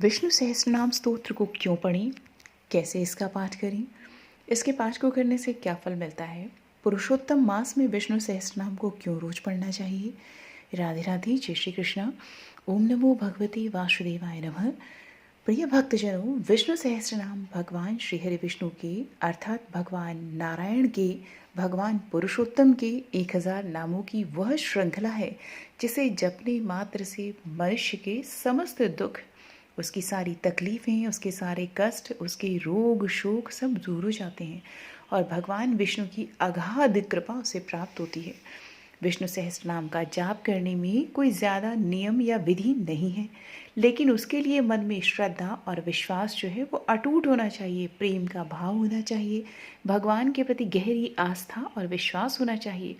विष्णु सहस्त्रनाम स्तोत्र को क्यों पढ़ें, कैसे इसका पाठ करें, इसके पाठ को करने से क्या फल मिलता है, पुरुषोत्तम मास में विष्णु सहस्त्रनाम को क्यों रोज पढ़ना चाहिए। राधे राधे, जय श्री कृष्णा। ओम नमो भगवते वासुदेवाय नमः। प्रिय भक्तजनों, विष्णु सहस्त्रनाम भगवान श्री हरि विष्णु के अर्थात भगवान नारायण के, भगवान पुरुषोत्तम के 1000 नामों की वह श्रृंखला है जिसे जपने मात्र से मनुष्य के समस्त दुख, उसकी सारी तकलीफ़ें, उसके सारे कष्ट, उसके रोग शोक सब दूर हो जाते हैं और भगवान विष्णु की अगाध कृपा उसे प्राप्त होती है। विष्णु सहस्त्रनाम का जाप करने में कोई ज़्यादा नियम या विधि नहीं है, लेकिन उसके लिए मन में श्रद्धा और विश्वास जो है वो अटूट होना चाहिए, प्रेम का भाव होना चाहिए, भगवान के प्रति गहरी आस्था और विश्वास होना चाहिए।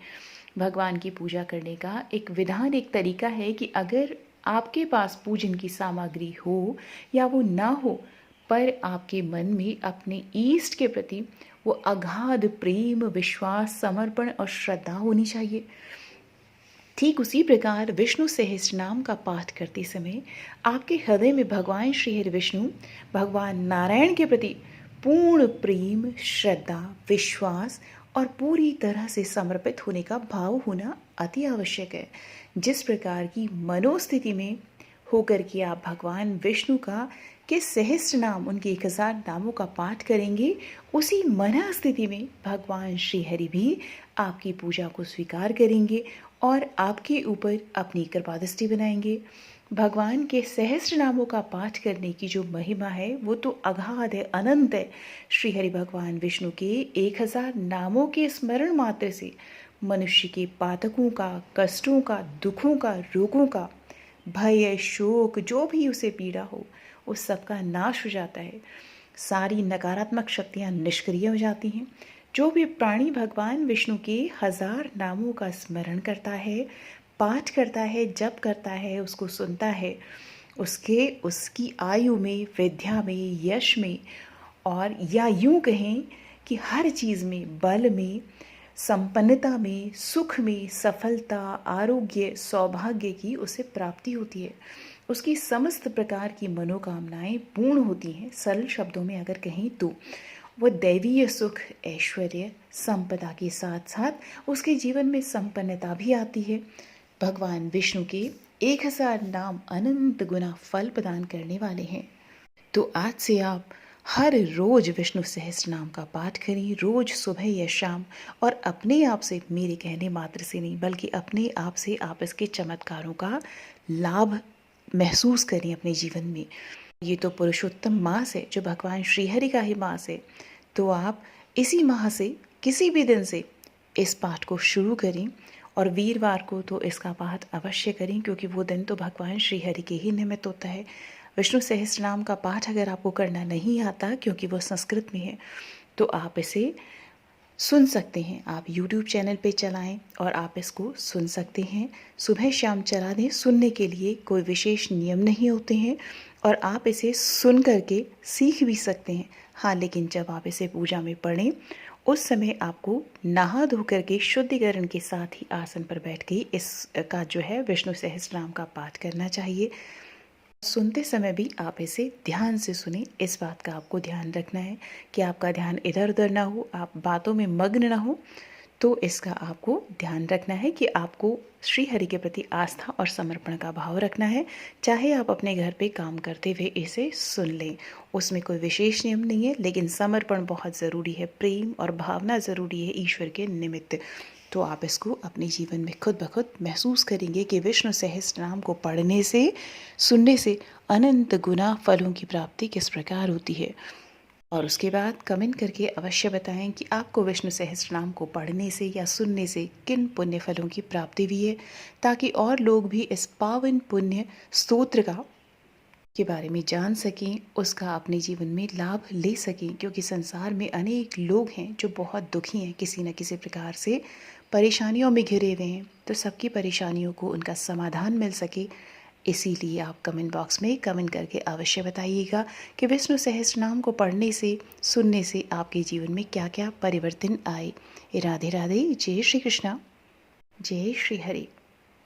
भगवान की पूजा करने का एक विधान, एक तरीका है कि अगर आपके पास पूजन की सामग्री हो या वो ना हो, पर आपके मन में अपने ईष्ट के प्रति वो अगाध प्रेम, विश्वास, समर्पण और श्रद्धा होनी चाहिए। ठीक उसी प्रकार विष्णु सहस्त्रनाम का पाठ करते समय आपके हृदय में भगवान श्री हरि विष्णु, भगवान नारायण के प्रति पूर्ण प्रेम, श्रद्धा, विश्वास और पूरी तरह से समर्पित होने का भाव होना अति आवश्यक है। जिस प्रकार की मनोस्थिति में होकर के आप भगवान विष्णु का के सहस्त्र नाम, उनके 1000 नामों का पाठ करेंगे, उसी मन स्थिति में भगवान श्री हरि भी आपकी पूजा को स्वीकार करेंगे और आपके ऊपर अपनी कृपा दृष्टि बनाएंगे। भगवान के सहस्त्र नामों का पाठ करने की जो महिमा है वो तो अगाध है, अनंत है। श्री हरि भगवान विष्णु के 1000 नामों के स्मरण मात्र से मनुष्य के पातकों का, कष्टों का, दुखों का, रोगों का, भय, शोक, जो भी उसे पीड़ा हो उस सब का नाश हो जाता है। सारी नकारात्मक शक्तियाँ निष्क्रिय हो जाती हैं। जो भी प्राणी भगवान विष्णु के 1000 नामों का स्मरण करता है, पाठ करता है, जप करता है, उसको सुनता है, उसकी आयु में, विद्या में, यश में और या यूं कहें कि हर चीज़ में, बल में, संपन्नता में, सुख में, सफलता, आरोग्य, सौभाग्य की उसे प्राप्ति होती है। उसकी समस्त प्रकार की मनोकामनाएं पूर्ण होती हैं। सरल शब्दों में अगर कहें तो वह दैवीय सुख, ऐश्वर्य, संपदा के साथ साथ उसके जीवन में संपन्नता भी आती है। भगवान विष्णु के 1000 नाम अनंत गुना फल प्रदान करने वाले हैं। तो आज से आप हर रोज विष्णु सहस्त्र नाम का पाठ करें, रोज सुबह या शाम, और अपने आप से, मेरे कहने मात्र से नहीं बल्कि अपने आप से आप इसके चमत्कारों का लाभ महसूस करें अपने जीवन में। ये तो पुरुषोत्तम मास है जो भगवान श्रीहरि का ही मास है, तो आप इसी माह से किसी भी दिन से इस पाठ को शुरू करें और वीरवार को तो इसका पाठ अवश्य करें, क्योंकि वो दिन तो भगवान श्रीहरि के ही निमित्त होता है। विष्णु सहस्त्रनाम का पाठ अगर आपको करना नहीं आता, क्योंकि वो संस्कृत में है, तो आप इसे सुन सकते हैं। आप YouTube चैनल पे चलाएं और आप इसको सुन सकते हैं। सुबह शाम चला दें, सुनने के लिए कोई विशेष नियम नहीं होते हैं और आप इसे सुन करके सीख भी सकते हैं। हाँ, लेकिन जब आप इसे पूजा में पढ़ें उस समय आपको नहा धो करके शुद्धिकरण के साथ ही आसन पर बैठ के इसका जो है विष्णु सहस्त्रनाम का पाठ करना चाहिए। सुनते समय भी आप इसे ध्यान से सुने। इस बात का आपको ध्यान रखना है कि आपका ध्यान इधर उधर ना हो, आप बातों में मग्न ना हो। तो इसका आपको ध्यान रखना है कि आपको श्री हरि के प्रति आस्था और समर्पण का भाव रखना है। चाहे आप अपने घर पे काम करते हुए इसे सुन लें, उसमें कोई विशेष नियम नहीं है, लेकिन समर्पण बहुत ज़रूरी है, प्रेम और भावना ज़रूरी है ईश्वर के निमित्त। तो आप इसको अपने जीवन में खुद ब खुद महसूस करेंगे कि विष्णु सहस्त्रनाम को पढ़ने से, सुनने से अनंत गुना फलों की प्राप्ति किस प्रकार होती है। और उसके बाद कमेंट करके अवश्य बताएं कि आपको विष्णु सहस्त्रनाम को पढ़ने से या सुनने से किन पुण्य फलों की प्राप्ति हुई है, ताकि और लोग भी इस पावन पुण्य स्तोत्र के बारे में जान सकें, उसका अपने जीवन में लाभ ले सकें। क्योंकि संसार में अनेक लोग हैं जो बहुत दुखी हैं, किसी न किसी प्रकार से परेशानियों में घिरे हुए हैं, तो सबकी परेशानियों को उनका समाधान मिल सके, इसीलिए आप कमेंट बॉक्स में कमेंट करके अवश्य बताइएगा कि विष्णु सहस्त्रनाम को पढ़ने से, सुनने से आपके जीवन में क्या क्या परिवर्तन आए। राधे राधे, जय श्री कृष्णा, जय श्री हरि।